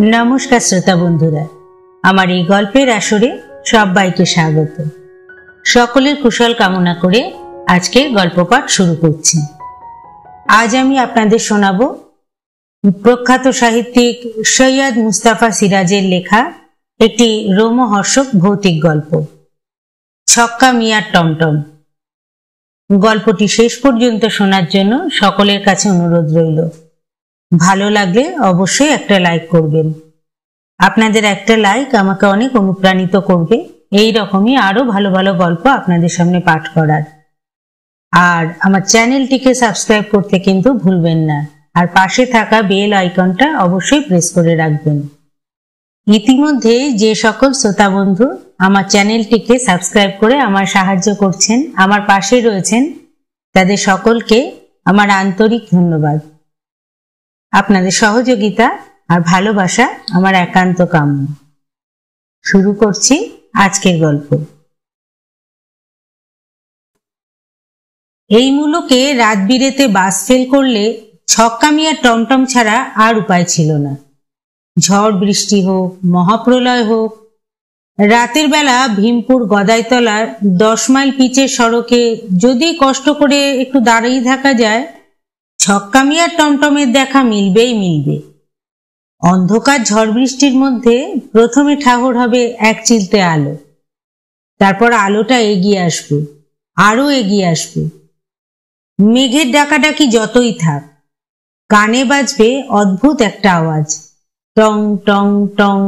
नमस्कार श्रोता बंधुरा आमार एई गल्पेर आसरे सबाइके स्वागत। सकलेर कुशल कामना करे आजकेर गल्पपाठ शुरू करछि। आज आमी आपनादेर शोनाबो प्रख्यात साहित्यिक सैयद मुस्ताफा सिराजेर लेखा एकटी रोमहर्षक भौतिक गल्प छक्का मियार टमटम। गल्पटी शेष पर्यन्त शोनार जन्य सकलेर काछे अनुरोध रइल। भालो लागले अवश्यई एकटा लाइक करबेन। आपनादेर एकटा लाइक आमाके अनेक अनुप्राणित करबे एई रकमई आरो भालो भालो गल्प आपनादेर सामने पाठ करार। आर आमार चैनेलटिके सबस्क्राइब करते किन्तु भुलबेन ना आर पाशे थाका बेल आइकनटा अवश्यई प्रेस करे राखबेन। इतिमध्ये जे सकल श्रोता बंधु आमार चैनेलटिके सबस्क्राइब करे आमार साहाज्य करछेन, आमार पाशे रयेछेन, तादेर सकलके आमार आन्तरिक धन्यवाद। आपनादेर सहयोगिता और भालोबासा आमार एकान्त काम्य। शुरू करछि आजकेर गल्प। एई मुलुके रात बिरेते बास फेल करले छक्का मियार टमटम छाड़ा आर उपाय छिलो ना। झड़ बृष्टि होक, महाप्रलय होक, रातेर बेला भीमपुर गदाईतलार 10 माइल पिचेर सड़के यदि कष्ट करे एकटु दाड़िये थाका जाय छक्का मियार टमटमेर देखा मिलबेई मिलबे। अंधकार झड़ बृष्टिर मध्य प्रथमे ठाहर हबे एक चिलते आलो, तारपर आलोटा एगिए आसबे, आरो एगिए आसबे। मेघेर डाकाडाकी जतई थाक, काने बाजबे अद्भुत एकटा आवाज, टং टং टং।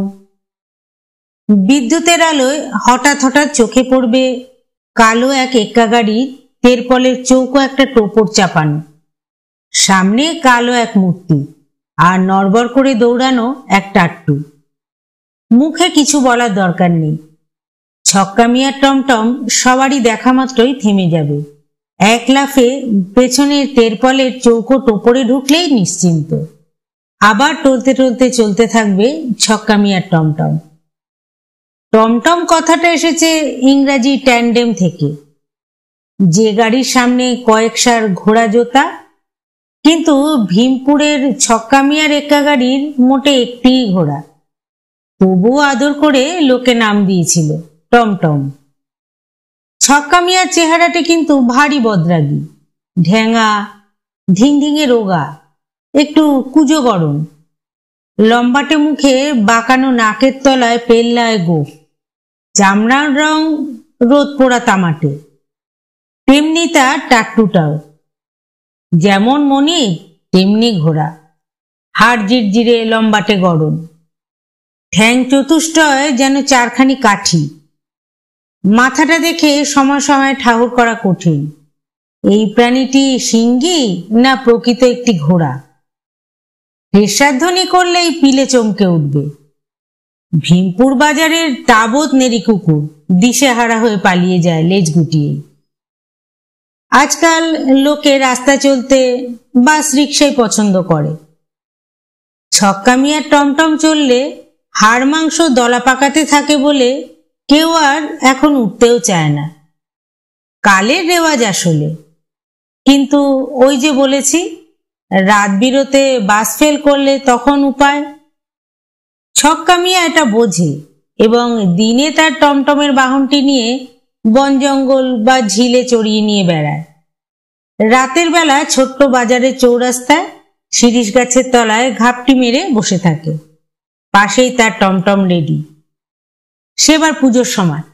विद्युतेर आलोय हठाৎ हठाৎ चोखे पड़बे कालो एक एक्का गाड़ीर तेरपलेर चौको एकटा टोपर चापानो, सामने कालो एक मूर्ति और नड़बड़ करे दौड़ानो एक टाट्टू। मुखे किछु बलार दरकार नेই। छक्का मियार टमटम सबारই देखा मात्रই থেমে যাবে। एक लाफे पेছনের तेरपलेर चौको टोपरे ढुकলেই निश्चिন্ত। আবার টলতে টলতে চলতে থাকবে ছক্কা মিয়ার টমটম। টমটম কথাটা এসেছে ইংরেজি ট্যান্ডেম থেকে, যে গাড়ির সামনে কয়েকশার ঘোড়া জোতা। किन्तु भीमपुरेर छक्का मियार एक्का गाड़ीर मोटे एकटी घोड़ा, तबुओ आदर करे लोके नाम दिएछिलो टमटम। छक्का मियार चेहराटी किन्तु भारी बदरागी, ढेंगा, ढिंगढिंगे रोगा, एकटू कुजो गरम, लम्बाटे मुखे बाकानो नाकेर तलाय पेल्लाय गोफ, चामड़ार रंग रोद पोड़ा तामाटे, तेमनि तार टाट्टुटाओ যেমন মনি তেমনি ঘোড়া, হাড় জিরজিরে লম্বাটে গড়ন, ঠ্যাং চতুষ্টয় যেন চারখানি কাঠি। মাথাটা দেখে সময় সময় ঠাহর করা কঠিন, এই প্রাণীটি সিংহী না প্রকৃত একটি ঘোড়া। হেসাধ্বনি করলেই পিলে চমকে উঠবে। ভীমপুর বাজারের তাবৎ নেড়ি কুকুর দিশেহারা হয়ে পালিয়ে যায় লেজ গুটিয়ে। आजकल लोके रास्ता चलते बास रिक्शाई पसंद करे। छक्का मियार टमटम चलले हाड़ मांस दला पाकाते थाके बोले केउ आर एखन उठतेও चाय ना। कालेर रेवाज आसले, किन्तु ओई जे बोलेछि रात बिरोते बास फेल करले तखन उपाय। छक्का मिया एटा बोझे एबं दिने तार टमटमेर बाहनटी निये बन जंगल बा झिले चড়িয়ে নিয়ে বেড়ায়। রাতের বেলা ছোট্ট বাজারের চৌরাস্তায় শিরিষ গাছের তলায় ঘাপটি মেরে বসে থাকে। পাশেই তার টমটম রেডি। সেবার পুজোর সময়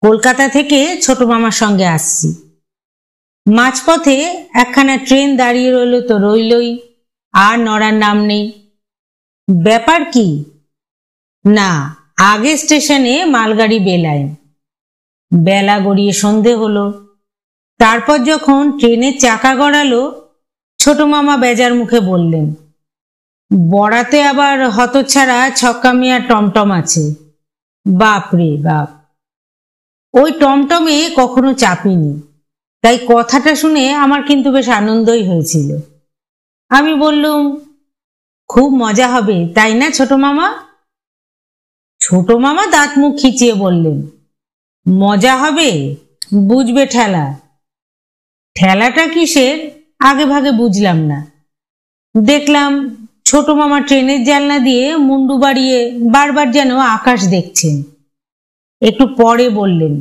কলকাতা থেকে ছোট মামার সঙ্গে আসছি। মাঝপথে একখানা ট্রেন দাঁড়িয়ে রইল তো রইলই, আর নড়ার নাম নেই। ব্যাপার কি না, আগে স্টেশনে মালগাড়ি বেলাইন। বেলা গড়িয়ে সন্ধে হলো। তারপর যখন ট্রেনের চাকা গড়ালো ছোট মামা বেজার মুখে বললেন, বড়াতে আবার হতচ্ছাড়া ছক্কা মিয়ার টমটম আছে। বাপ রে বাপ, ওই টমটমে কখনো চাপিনি, তাই কথাটা শুনে আমার কিন্তু বেশ আনন্দই হয়েছিল। আমি বললুম, খুব মজা হবে তাই না ছোট মামা? ছোট মামা দাঁত মুখ খিচিয়ে বললেন, মজা হবে, বুঝবে ঠেলা। ঠেলাটা কিসের আগে ভাগে বুঝলাম না। দেখলাম ছোট মামা ট্রেনের জানলা দিয়ে মুন্ডু বাড়িয়ে বারবার যেন আকাশ দেখছেন। একটু পরে বললেন,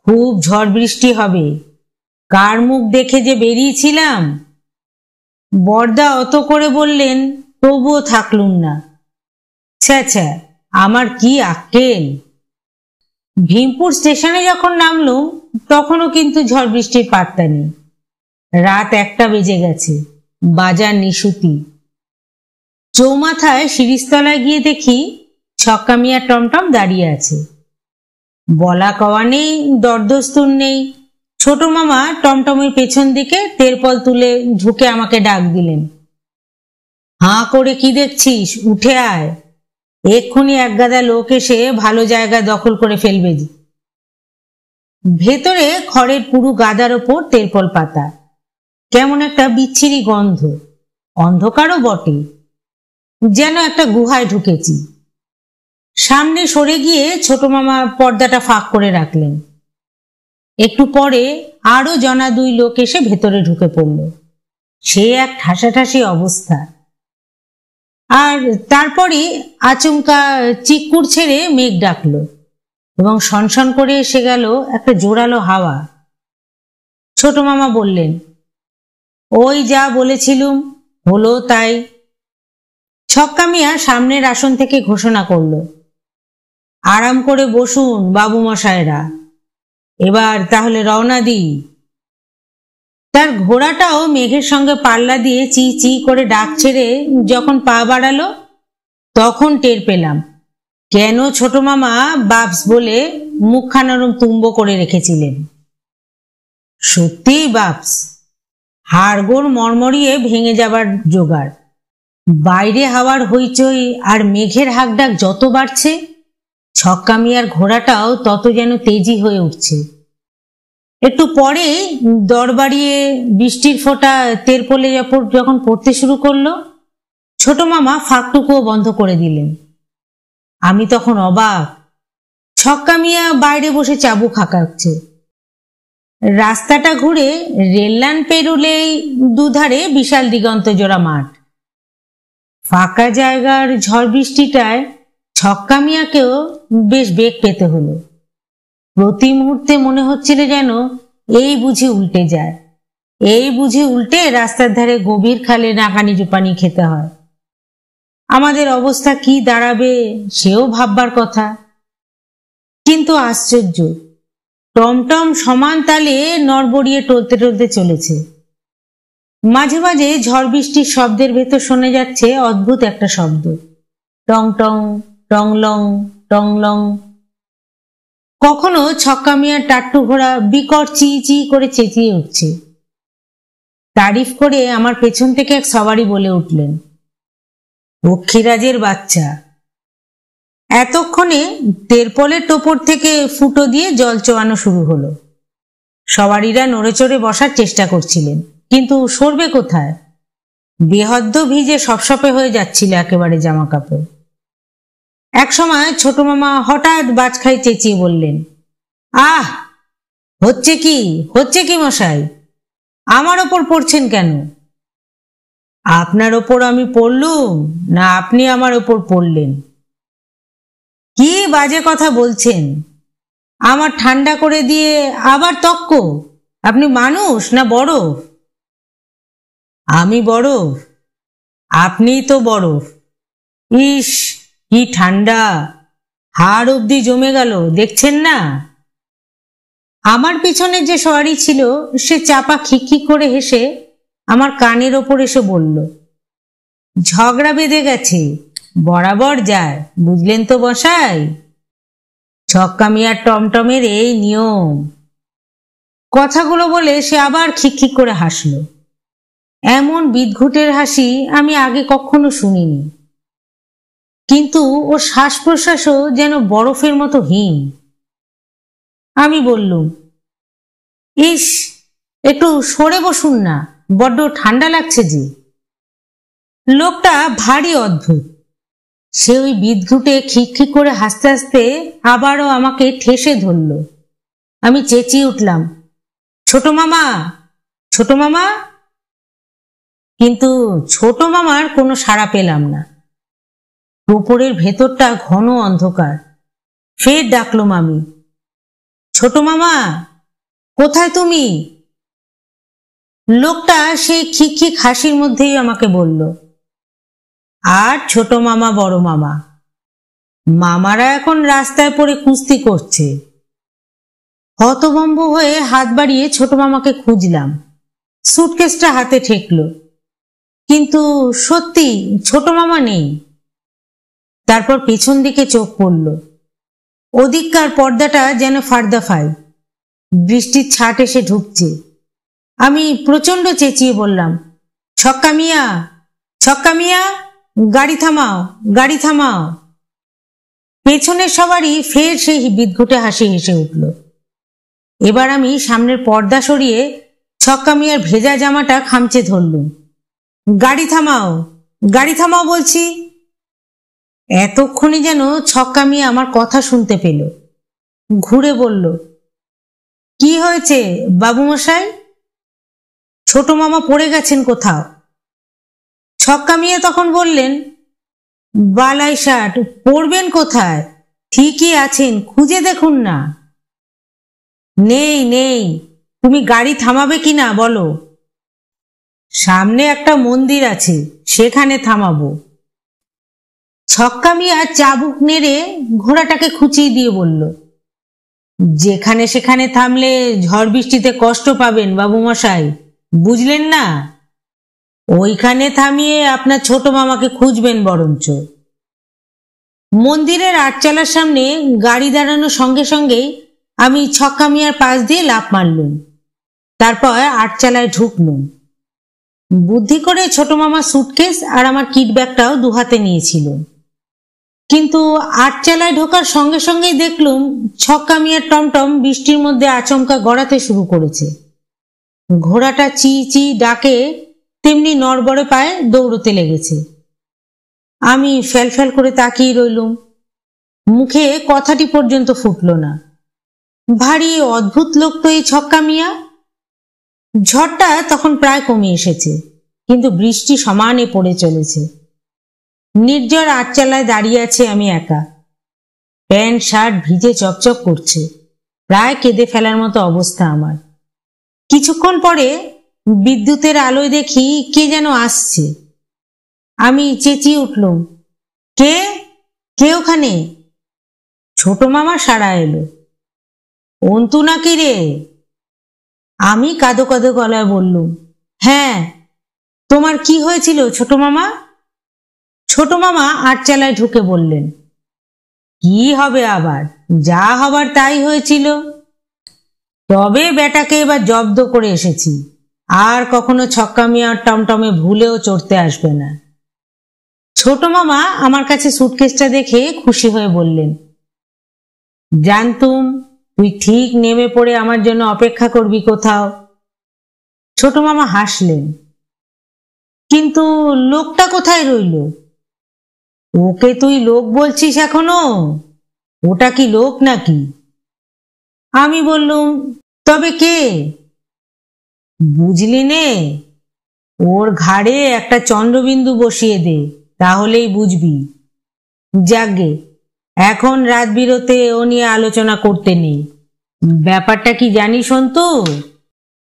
খুব ঝড় বৃষ্টি হবে, কার মুখ দেখে যে বেরিয়েছিলাম। বরদা অত করে বললেন, তবুও থাকলুম না। ছ্যা ছ্যা, আমার কি আক্কেল। ভীমপুর স্টেশনে যখন নামলুম তখনও কিন্তু ঝড় বৃষ্টির পাত্তা নেই। রাত 1টা বেজে গেছে, বাজার নিশুতি। চৌমাথায় শিরিষতলায় গিয়ে দেখি ছক্কা মিয়া টমটম দাঁড়িয়ে আছে। বলা কওয়া নেই, দরদস্তুর নেই। ছোট মামা টমটমের পেছন দিকে তেরপল তুলে ঝুঁকে আমাকে ডাক দিলেন, হাঁ করে কি দেখছিস, উঠে আয়, এক্ষুনি একগাদা লোক এসে ভালো জায়গা দখল করে ফেলবে। ভেতরে খড়ের পুরু গাদার ওপর তেরপল পাতা, কেমন একটা বিচ্ছিরি গন্ধ, অন্ধকারও বটে, যেন একটা গুহায় ঢুকেছি। সামনে সরে গিয়ে ছোট মামা পর্দাটা ফাঁক করে রাখলেন। একটু পরে আরো জনা 2 লোক এসে ভেতরে ঢুকে পড়ল। সে এক ঠাসাঠাসি অবস্থা। আর তারপরে আচমকা চিকুর ছেড়ে মেঘ ডাকলো এবং সনসন করে এসে গেল একটা জোরালো হাওয়া। ছোট মামা বললেন, ওই যা বলেছিলুম হলো তাই। ছক্কা মিয়া সামনের আসন থেকে ঘোষণা করল, আরাম করে বসুন বাবু মশায়েরা, এবার তাহলে রওনা দিই। তার ঘোড়াটাও মেঘের সঙ্গে পাল্লা দিয়ে চি চি করে ডাক ছেড়ে যখন পা বাড়ালো, তখন টের পেলাম কেন ছোট মামা বাপস বলে মুখখানারম তুম্ব করে রেখেছিলেন। সত্যিই বাপস, হাড়গোড় মরমরিয়ে ভেঙে যাবার জোগাড়। বাইরে হাওয়ার হইচই আর মেঘের হাঁকডাক যত বাড়ছে, ছক্কা মিয়ার ঘোড়াটাও তত যেন তেজি হয়ে উঠছে। একটু পরে দর বাড়িয়ে বৃষ্টির ফোঁটা তেরপলে যখন পড়তে শুরু করলো, ছোট মামা ফাঁকটুকুও বন্ধ করে দিলেন। আমি তখন অবাক। ছক্কা মিয়া বাইরে বসে চাবুক হাঁকাচ্ছে। রাস্তাটা ঘুরে রেললাইন পেরুলেই দুধারে বিশাল দিগন্ত জোড়া মাঠ। ফাঁকা জায়গার ঝড় বৃষ্টিটায় ছক্কা মিয়াকেও বেশ বেগ পেতে হলো। প্রতি মুহূর্তে মনে হচ্ছিল যেন এই বুঝি উল্টে যায়, এই বুঝি উল্টে রাস্তার ধারে গভীর খালে নাকানি চুপানি খেতে হয়। আমাদের অবস্থা কি দাঁড়াবে সেও ভাববার কথা। কিন্তু আশ্চর্য, টমটম সমান তালে নড়বড়িয়ে টলতে টলতে চলেছে। মাঝে মাঝে ঝড় বৃষ্টির শব্দের ভেতর শোনা যাচ্ছে অদ্ভুত একটা শব্দ, টং টং টংলং টংলং। কখনো ছক্কা মিয়ার টাট্টু ঘোড়া বিকট চি চি করে চেঁচিয়ে উঠছে। তারিফ করে আমার পেছন থেকে এক সওয়ারি বলে উঠলেন, পক্ষীরাজের বাচ্চা। এতক্ষণে তেরপলের টোপর থেকে ফুটো দিয়ে জল চোয়ানো শুরু হলো। সওয়ারিরা নড়ে চড়ে বসার চেষ্টা করছিলেন, কিন্তু সরবে কোথায়? বেহদ্দ ভিজে সপসপে হয়ে যাচ্ছিল একেবারে জামা কাপড়। একসময় ছোট মামা হঠাৎ বাজখাই চেঁচিয়ে বললেন, আহ, হচ্ছে কি মশাই, আমার ওপর পড়ছেন কেন? আপনার ওপর আমি পড়লুম না আপনি আমার ওপর পড়লেন? কি বাজে কথা বলছেন? আমার ঠান্ডা করে দিয়ে আবার তক্ক। আপনি মানুষ না বরফ? আমি বরফ, আপনিই তো বরফ। ইস, কি ঠান্ডা, হাড় অবধি জমে গেল, দেখছেন না? আমার পিছনে যে সওয়ারি ছিল সে চাপা খিকখিক করে হেসে আমার কানের ওপর এসে বলল, ঝগড়া বেঁধে গেছে, বরাবর যায়, বুঝলেন তো বসাই? ছক্কা মিয়ার টমটমের এই নিয়ম। কথাগুলো বলে সে আবার খিকখিক করে হাসল। এমন বিদঘুটের হাসি আমি আগে কখনো শুনিনি। কিন্তু ওর শ্বাস প্রশ্বাসও যেন বরফের মতো হিম। আমি বললুম, ইস, একটু সরে বসুন না, বড্ড ঠান্ডা লাগছে যে। লোকটা ভারী অদ্ভুত। সে ওই বিদঘুটে খিকখিক করে হাসতে হাসতে আবারও আমাকে ঠেসে ধরল। আমি চেঁচিয়ে উঠলাম, ছোট মামা, ছোট মামা। কিন্তু ছোট মামার কোনো সাড়া পেলাম না। উপরের ভেতরটা ঘন অন্ধকার। ফের ডাকলো মামি, ছোট মামা কোথায় তুমি? লোকটা সেই খিকখিক হাসির মধ্যেই আমাকে বলল, আর ছোট মামা বড় মামা, মামারা এখন রাস্তায় পড়ে কুস্তি করছে। হতভম্ব হয়ে হাত বাড়িয়ে ছোট মামাকে খুঁজলাম। সুটকেসটা হাতে ঠেকলো, কিন্তু সত্যি ছোট মামা নেই। তারপর পেছন দিকে চোখ পড়ল। ওদিককার পর্দাটা যেন ফার্দাফাই, বৃষ্টির ছাট এসে ঢুকছে। আমি প্রচন্ড চেঁচিয়ে বললাম, ছক্কা মিয়া, ছক্কা মিয়া, গাড়ি থামাও, গাড়ি থামাও। পেছনের সবারই ফের সেই বিদঘুটে হাসি হেসে উঠল। এবার আমি সামনের পর্দা সরিয়ে ছক্কা মিয়ার ভেজা জামাটা খামচে ধরলুম। গাড়ি থামাও, গাড়ি থামাও বলছি। এতক্ষণে যেন ছক্কা মিয়া আমার কথা শুনতে পেল। ঘুরে বলল, কি হয়েছে বাবু মশাই? ছোট মামা পড়ে গেছেন কোথাও। ছক্কা মিয়া তখন বললেন, বালাই শার্ট, পড়বেন কোথায়? ঠিকই আছেন, খুঁজে দেখুন না। নেই নেই, তুমি গাড়ি থামাবে কিনা বলো। সামনে একটা মন্দির আছে, সেখানে থামাবো। ছক্কা মিয়া চাবুক নেড়ে ঘোড়াটাকে খুঁচিয়ে দিয়ে বলল, যেখানে সেখানে থামলে ঝড় বৃষ্টিতে কষ্ট পাবেন বাবু মশাই, বুঝলেন না? ওইখানে থামিয়ে আপনার ছোট মামাকে খুঁজবেন বরঞ্চ। মন্দিরের আটচালার সামনে গাড়ি দাঁড়ানোর সঙ্গে সঙ্গেই আমি ছক্কা মিয়ার পাশ দিয়ে লাফ মারলুম। তারপর আটচালায় ঢুকলুম। বুদ্ধি করে ছোট মামা সুটকেস আর আমার কিট ব্যাগটাও দুহাতে নিয়েছিল। কিন্তু আটচালায় ঢোকার সঙ্গে সঙ্গেই দেখলুম ছক্কা মিয়ার টমটম বৃষ্টির মধ্যে আচমকা গড়াতে শুরু করেছে। ঘোড়াটা চি চি ডাকে তেমনি নড়বড়ে পায়ে দৌড়তে লেগেছে। আমি ফ্যাল ফ্যাল করে তাকিয়ে রইলুম। মুখে কথাটি পর্যন্ত ফুটল না। ভারী অদ্ভুত লোক তো এই ছক্কা মিয়া। ঝড়টা তখন প্রায় কমে এসেছে, কিন্তু বৃষ্টি সমানে পড়ে চলেছে। নির্ঝর আটচালায় দাঁড়িয়ে আছে আমি একা। প্যান্ট শার্ট ভিজে চকচক করছে, প্রায় কেঁদে ফেলার মতো অবস্থা আমার। কিছুক্ষণ পরে বিদ্যুতের আলোয় দেখি কে যেন আসছে। আমি চেঁচিয়ে উঠলুম, কে কে ওখানে? ছোট মামা সাড়া এলো, অন্তু নাকি রে? আমি কাঁদো কাঁদো গলায় বললুম, হ্যাঁ। তোমার কি হয়েছিল ছোট মামা? ছোট মামা আটচালায় ঢুকে বললেন, কি হবে আবার, যা হবার তাই হয়েছিল। তবে বেটাকে এবার জব্দ করে এসেছি, আর কখনো ছক্কা মিয়ার টমটমে ভুলেও চড়তে আসবে না। ছোট মামা আমার কাছে সুটকেসটা দেখে খুশি হয়ে বললেন, জানতুম তুই ঠিক নেমে পড়ে আমার জন্য অপেক্ষা করবি কোথাও। ছোট মামা হাসলেন, কিন্তু লোকটা কোথায় রইল? ওকে তুই লোক বলছিস এখনো? ওটা কি লোক নাকি? আমি বললুম, তবে কে? বুঝলি নে, ওর ঘাড়ে একটা চন্দ্রবিন্দু বসিয়ে দে, তাহলেই বুঝবি। যাগে, এখন রাত বিরতে ও নিয়ে আলোচনা করতে নেই। ব্যাপারটা কি জানিস অন্তু?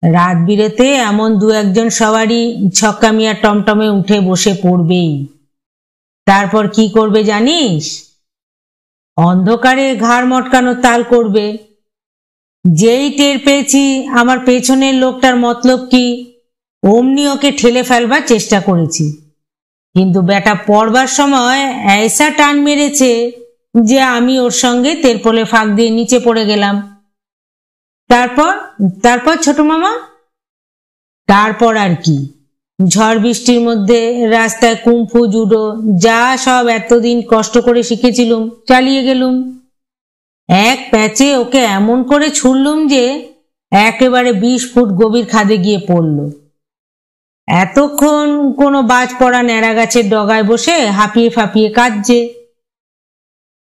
রাত বিরেতে এমন দু একজন সবারই ছক্কা মিয়া টমটমে উঠে বসে পড়বেই। তারপর কি করবে জানিস? অন্ধকারে ঘাড় মটকানোর তাল করবে। যেই টের পেয়েছি আমার পেছনের লোকটার মতলব কি, অমনি ওকে ঠেলে ফেলবার চেষ্টা করেছি, কিন্তু বেটা পড়বার সময় ऐसा টান মেরেছে যে আমি ওর সঙ্গে তেরপলে ফাঁক দিয়ে নিচে পড়ে গেলাম। তারপর তারপর ছোট মামা? তারপর আর কি, ঝড় বৃষ্টির মধ্যে রাস্তায় কুম্ফু জুডো যা সব এতদিন কষ্ট করে শিখেছিলুম চালিয়ে গেলুম। এক প্যাচে ওকে এমন করে ছুড়লুম যে একেবারে 20 ফুট গভীর খাদে গিয়ে পড়ল। এতক্ষণ কোনো বাজ পড়া ন্যাড়া গাছের ডগায় বসে হাঁপিয়ে ফাঁপিয়ে কাঁদছে।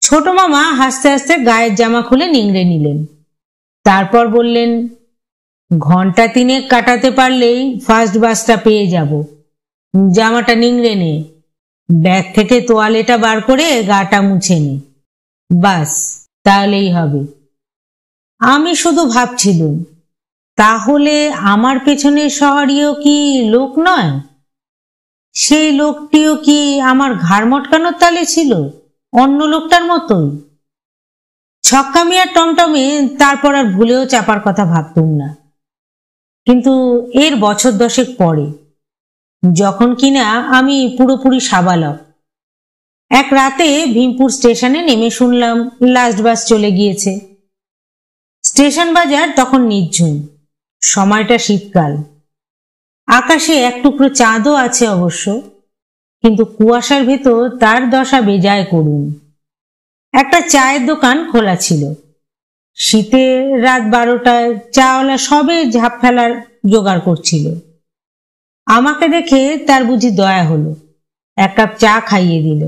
ছোট মামা হাসতে হাসতে গায়ের জামা খুলে নিংড়ে নিলেন। তারপর বললেন, ঘন্টা 3 কাটাতে পারলেই ফার্স্ট বাসটা পেয়ে যাব। জামাটা নিংড়ে নে, ব্যাগ থেকে তোয়ালেটা বার করে গাটা মুছে নে, বাস তাহলেই হবে। আমি শুধু ভাবছিলুম, তাহলে আমার পেছনের সওয়ারিও কি লোক নয়? সেই লোকটিও কি আমার ঘাড় মটকানোর তালে ছিল, অন্য লোকটার মতোই? ছক্কা মিয়ার টমটমে তারপর আর ভুলেও চাপার কথা ভাবতুম না। কিন্তু এর বছর 10 পরে, যখন কিনা আমি পুরোপুরি সাবালক, এক রাতে ভীমপুর স্টেশনে নেমে শুনলাম লাস্ট বাস চলে গিয়েছে। স্টেশন বাজার তখন নির্ঝুম, সময়টা শীতকাল, আকাশে এক টুকরো চাঁদও আছে অবশ্য, কিন্তু কুয়াশার ভেতর তার দশা বেজায় করুন। একটা চায়ের দোকান খোলা ছিল। শীতে রাত 12টায় চাওয়ালা সবে ঝাঁপ ফেলার জোগাড় করছিল। আমাকে দেখে তার বুঝি দয়া হলো, 1 কাপ চা খাইয়ে দিল।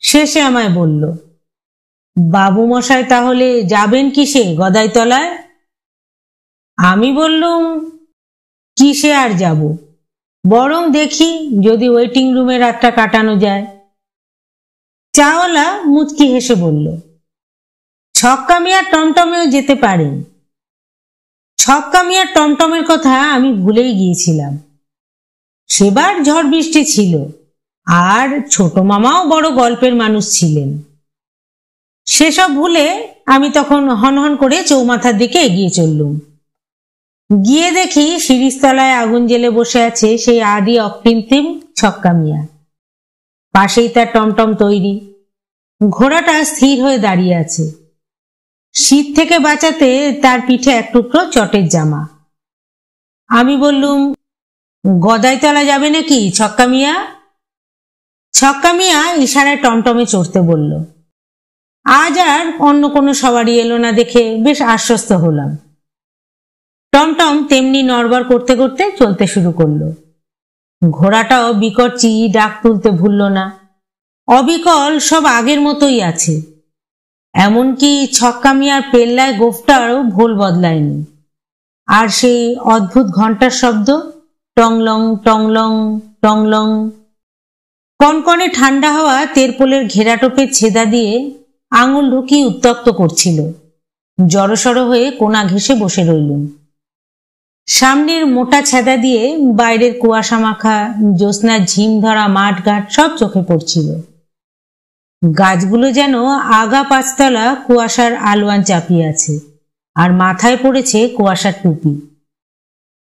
শেষে আমায় বলল, বাবু মশাই তাহলে যাবেন কিসে গদাইতলায়? আমি বললুম, কিসে আর যাব, বরং দেখি যদি ওয়েটিং রুমে রাতটা কাটানো যায়। চাওয়ালা মুচকি হেসে বলল, ছক্কা মিয়ার টমটমেও যেতে পারেন। ছক্কা মিয়ার টমটমের কথা আমি ভুলেই গিয়েছিলাম। সেবার ঝড় বৃষ্টি ছিল, আর ছোট মামাও বড় গল্পের মানুষ ছিলেন। সেসব ভুলে আমি তখন হনহন করে চৌমাথার দিকে এগিয়ে চললুম। গিয়ে দেখি শিরিষতলায় আগুন জ্বেলে বসে আছে সেই আদি অকৃত্রিম ছক্কা মিয়া। পাশেই তার টমটম তৈরি, ঘোড়াটা স্থির হয়ে দাঁড়িয়ে আছে। শীত থেকে বাঁচাতে তার পিঠে এক টুকরো চটের জামা। আমি বললুম, গদাইতলা যাবে নাকি ছক্কা মিয়া? ছক্কা মিয়া ইশারায় টমটমে চড়তে বলল। আজ আর অন্য কোনো সওয়ারি এলো না দেখে বেশ আশ্বস্ত হলাম। টমটম তেমনি নড়বড় করতে করতে চলতে শুরু করলো। ঘোড়াটাও বিকট চিই ডাক তুলতে ভুলল না। অবিকল সব আগের মতোই আছে, এমনকি ছক্কা মিয়ার পেল্লায় গোফটারও ভোল বদলায়নি। আর সেই অদ্ভুত ঘন্টার শব্দ, টংলং টংলং টংলং। কনকনে ঠান্ডা হাওয়া তেরপোলের ঘেরাটোপের ছেদা দিয়ে আঙুল ঢুকিয়ে উত্তপ্ত করছিল। জড়সড় হয়ে কোনা ঘেঁষে বসে রইলুম। সামনের মোটা ছেদা দিয়ে বাইরের কুয়াশা মাখা জ্যোৎস্নার ঝিম ধরা মাঠ ঘাট সব চোখে পড়ছিল। গাছগুলো যেন আগা 5 তলা কুয়াশার আলোয়ান চাপিয়ে আছে, আর মাথায় পড়েছে কুয়াশার টুপি।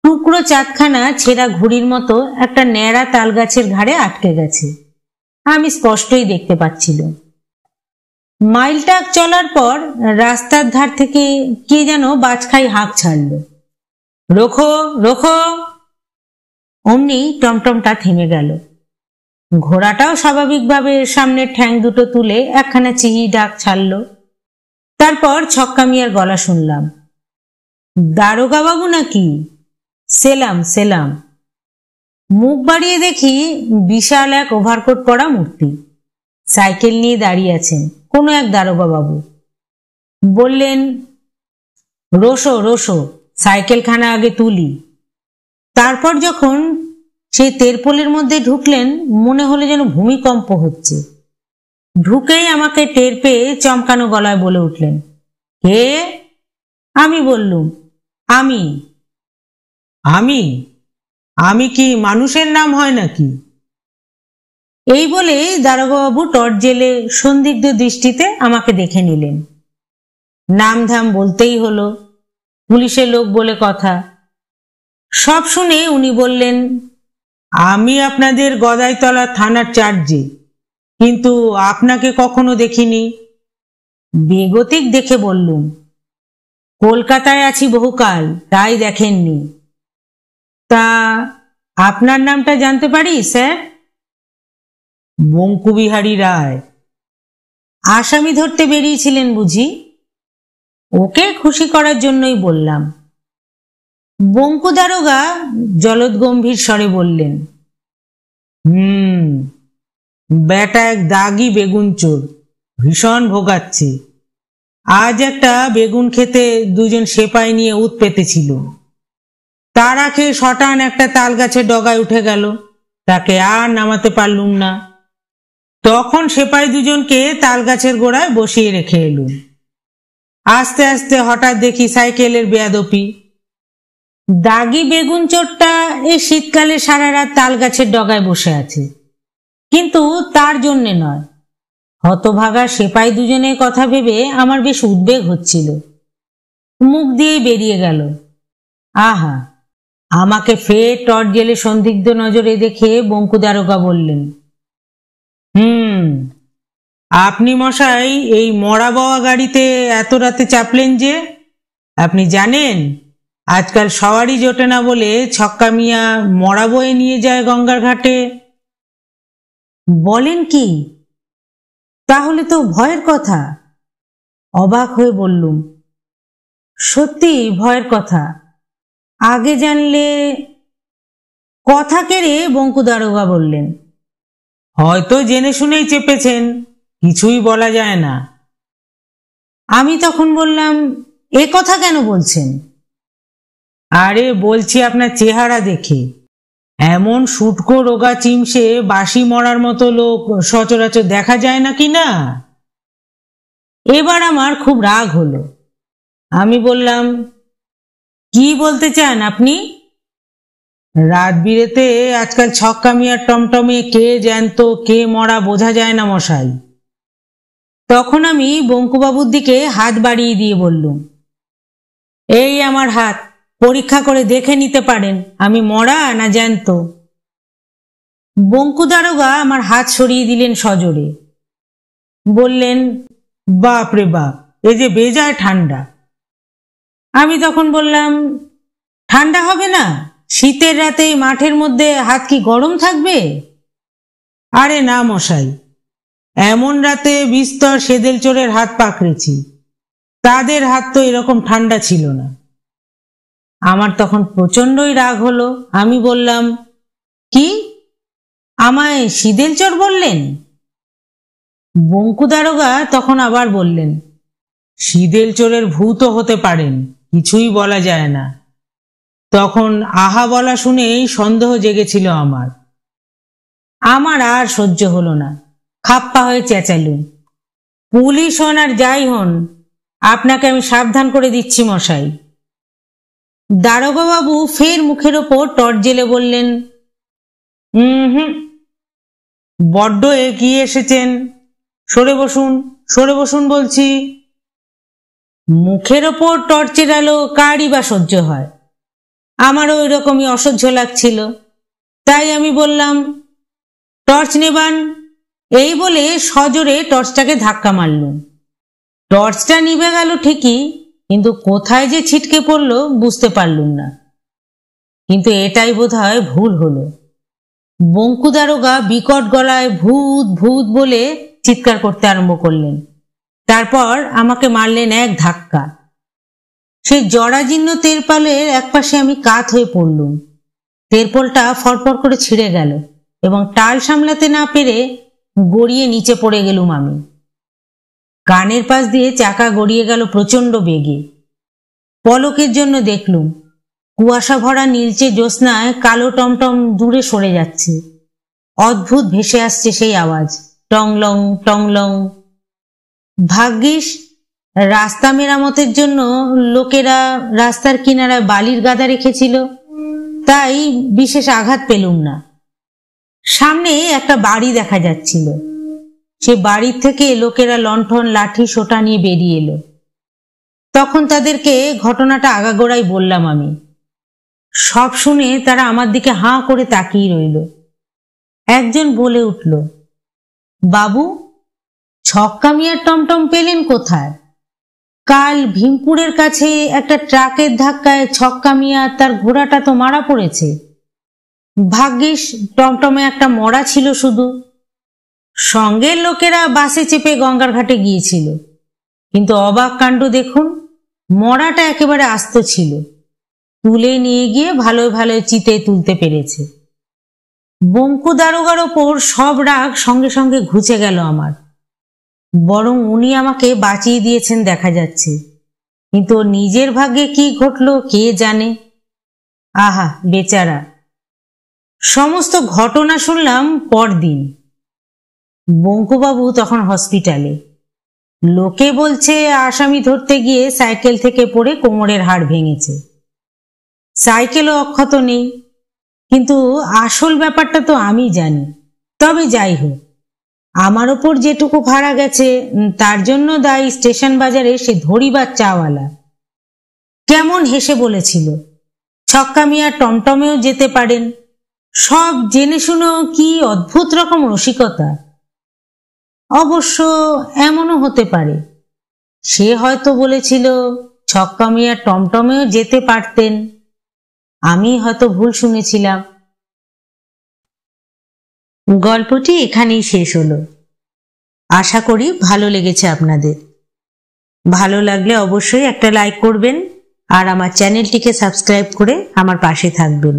টুকরো চাঁদখানা ছেঁড়া ঘুড়ির মতো একটা ন্যাড়া তাল গাছের ঘাড়ে আটকে গেছে, আমি স্পষ্টই দেখতে পাচ্ছিলাম। মাইলটাক চলার পর রাস্তার ধার থেকে কে যেন বাজখাই হাঁক ছাড়ল, রোখো রোখো। অমনি টমটমটা থেমে গেল। ঘোড়াটাও স্বাভাবিকভাবে সামনের ঠ্যাং দুটো তুলে একখানা চিহি ডাক ছাড়ল। তারপর ছক্কা মিয়ার গলা শুনলাম, দারোগা বাবু নাকি? সেলাম সেলাম। মুখ বাড়িয়ে দেখি বিশাল এক ওভারকোট পরা মূর্তি সাইকেল নিয়ে দাঁড়িয়ে আছেন কোনো এক দারোগা বাবু। বললেন, রোসো রোসো, সাইকেলখানা আগে তুলি। তারপর যখন সেই তেরপোলের মধ্যে ঢুকলেন, মনে হলো যেন ভূমিকম্প হচ্ছে। ঢুকেই আমাকে টের পেয়ে চমকানো গলায় বলে উঠলেন, কে? আমি বললুম, আমি। আমি আমি কি মানুষের নাম হয় নাকি? এই বলে দারোগাবাবু টর্চ জেলে সন্দিগ্ধ দৃষ্টিতে আমাকে দেখে নিলেন। নাম ধাম বলতেই হলো, পুলিশের লোক বলে কথা। সব শুনে উনি বললেন, আমি আপনাদের গদাইতলা থানার চার্জে, কিন্তু আপনাকে কখনো দেখিনি। বেগতিক দেখে বললুম, কলকাতায় আছি বহুকাল, তাই দেখেননি। তা আপনার নামটা জানতে পারি স্যার? বঙ্কুবিহারী রায়। আসামি ধরতে বেরিয়েছিলেন বুঝি? ওকে খুশি করার জন্যই বললাম। বঙ্কু দারোগা জলদ গম্ভীর স্বরে বললেন, বেটা এক দাগি বেগুন চোর, ভীষণ ভোগাচ্ছে। আজ একটা বেগুন খেতে 2জন সেপাই নিয়ে উৎ পেতেছিল, তারা খেয়ে শটান একটা তাল গাছের ডগায় উঠে গেল। তাকে আর নামাতে পারলুম না। তখন সেপাই দুজনকে তাল গাছের গোড়ায় বসিয়ে রেখে এলুম। আস্তে আস্তে হঠাৎ দেখি সাইকেলের বেয়াদপি। দাগি বেগুন চোরটা এই শীতকালে সারা রাত তাল গাছের ডগায় বসে আছে, কিন্তু তার জন্যে নয়। হতভাগা সেপাই দুজনের কথা ভেবে আমার বেশ উদ্বেগ হচ্ছিল। মুখ দিয়েই বেরিয়ে গেল। আহা! আমাকে ফের টর্চ জেলে সন্দিগ্ধ নজরে দেখে বঙ্কু দারোগা বললেন, আপনি মশাই এই মরা বওয়া গাড়িতে এত রাতে চাপলেন যে? আপনি জানেন আজকাল সওয়ারি জোটে না বলে ছক্কা মিয়া মরা বয়ে নিয়ে যায় গঙ্গার ঘাটে। বলেন কি? তাহলে তো ভয়ের কথা। অবাক হয়ে বললুম, সত্যি ভয়ের কথা। আগে জানলে। কথা কেড়ে বঙ্কু দারোগা বললেন, হয়তো জেনে শুনেই চেপেছেন, কিছুই বলা যায় না। আমি তখন বললাম, এ কথা কেন বলছেন? আরে বলছি আপনার চেহারা দেখে। এমন শুটকো রোগা চিমসে বাসি মরার মতো লোক সচরাচর দেখা যায় নাকি না? এবার আমার খুব রাগ হলো। আমি বললাম, কি বলতে চান আপনি? রাত বিরেতে আজকাল ছক্কা মিয়ার টমটমে কে জ্যান্ত কে মরা বোঝা যায় না মশাই। তখন আমি বঙ্কুবাবুর দিকে হাত বাড়িয়ে দিয়ে বললুম, এই আমার হাত, পরীক্ষা করে দেখে নিতে পারেন আমি মরা না জ্যান্ত। বঙ্কু দারোগা আমার হাত সরিয়ে দিলেন সজোরে। বললেন, বাপ রে বাপ, এ যে বেজায় ঠান্ডা। আমি তখন বললাম, ঠান্ডা হবে না? শীতের রাতে মাঠের মধ্যে হাত কি গরম থাকবে? আরে না মশাই, এমন রাতে বিস্তর সেদেল চোরের হাত পাকড়েছি, তাদের হাত তো এরকম ঠান্ডা ছিল না। আমার তখন প্রচন্ডই রাগ হলো। আমি বললাম, কি আমায় সিদেল চোর বললেন? বঙ্কু দারোগা তখন আবার বললেন, সিদেল চোরের ভূতও হতে পারেন, কিছুই বলা যায় না। তখন আহা বলা শুনেই সন্দেহ জেগেছিল আমার। আমার আর সহ্য হলো না, খাপ্পা হয়ে চেঁচালুম, পুলিশ হন আর যাই হন, আপনাকে আমি সাবধান করে দিচ্ছি মশাই। দারোগা বাবু ফের মুখের ওপর টর্চ জেলে বললেন, বড্ড এগিয়ে এসেছেন, সরে বসুন, সরে বসুন বলছি। মুখের ওপর টর্চের আলো কারই বা সহ্য হয়? আমারও ওই রকমই অসহ্য লাগছিল। তাই আমি বললাম, টর্চ নেবান। এই বলে সজোরে টর্চটাকে ধাক্কা মারলুম। টর্চটা নিভে গেল ঠিকই, কিন্তু কোথায় যে ছিটকে পড়ল বুঝতে পারলুম না। কিন্তু এটাই বোধহয় ভুল হলো। বঙ্কু দারোগা বিকট গলায় ভূত ভূত বলে চিৎকার করতে আরম্ভ করলেন। তারপর আমাকে মারলেন এক ধাক্কা। সেই জরাজীর্ণ তেরপালের একপাশে আমি কাত হয়ে পড়লুম। তেরপলটা ফরফর করে ছিঁড়ে গেল এবং টাল সামলাতে না পেরে গড়িয়ে নিচে পড়ে গেলুম আমি। কানের পাশ দিয়ে চাকা গড়িয়ে গেল প্রচন্ড বেগে। পলকের জন্য দেখলুম কুয়াশা ভরা নীলচে জ্যোৎস্নায় কালো টমটম দূরে সরে যাচ্ছে। অদ্ভুত ভেসে আসছে সেই আওয়াজ, টংলং টংলং। ভাগ্যিস রাস্তা মেরামতের জন্য লোকেরা রাস্তার কিনারায় বালির গাদা রেখেছিল, তাই বিশেষ আঘাত পেলুম না। সামনে একটা বাড়ি দেখা যাচ্ছিল। সে বাড়ির থেকে লোকেরা লণ্ঠন লাঠি সোটা নিয়ে বেরিয়ে এলো। তখন তাদেরকে ঘটনাটা আগাগোড়াই বললাম আমি। সব শুনে তারা আমার দিকে হাঁ করে তাকিয়ে রইল। একজন বলে উঠল, বাবু, ছক্কা মিয়ার টমটম পেলেন কোথায়? কাল ভীমপুরের কাছে একটা ট্রাকের ধাক্কায় ছক্কা মিয়া তার ঘোড়াটা তো মারা পড়েছে। ভাগ্যিস টমটমে একটা মরা ছিল শুধু। সঙ্গের লোকেরা বাসে চেপে গঙ্গার ঘাটে গিয়েছিল, কিন্তু অবাক কাণ্ড দেখুন, মরাটা একেবারে আস্ত ছিল। তুলে নিয়ে গিয়ে ভালোই ভালোই চিতে তুলতে পেরেছে। বঙ্কু দারোগার ওপর সব রাগ সঙ্গে সঙ্গে ঘুচে গেল আমার। বরং উনি আমাকে বাঁচিয়ে দিয়েছেন দেখা যাচ্ছে, কিন্তু নিজের ভাগ্যে কি ঘটলো কে জানে। আহা বেচারা! সমস্ত ঘটনা শুনলাম পরদিন। বঙ্কুবাবু তখন হসপিটালে। লোকে বলছে আসামি ধরতে গিয়ে সাইকেল থেকে পড়ে কোমরের হাড় ভেঙেছে। সাইকেলও অক্ষত নেই, কিন্তু আসল ব্যাপারটা তো আমি জানি। তবে যাই হোক, আমার ওপর যেটুকু ভাড়া গেছে তার জন্য দায়ী স্টেশন বাজারে সে ধরিবার চাওয়ালা। কেমন হেসে বলেছিল, ছক্কা মিয়া টমটমেও যেতে পারেন। সব জেনে শুনেও কি অদ্ভুত রকম রসিকতা। অবশ্য এমনও হতে পারে, সে হয়তো বলেছিল ছক্কা মিয়া টমটমেও যেতে পারতেন, আমি হয়তো ভুল শুনেছিলাম। গল্পটি এখানেই শেষ হলো। আশা করি ভালো লেগেছে আপনাদের। ভালো লাগলে অবশ্যই একটা লাইক করবেন আর আমার চ্যানেলটিকে সাবস্ক্রাইব করে আমার পাশে থাকবেন।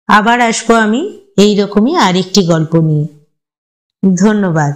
আবার আসবো আমি এইরকমই আরেকটি গল্প নিয়ে। ধন্যবাদ।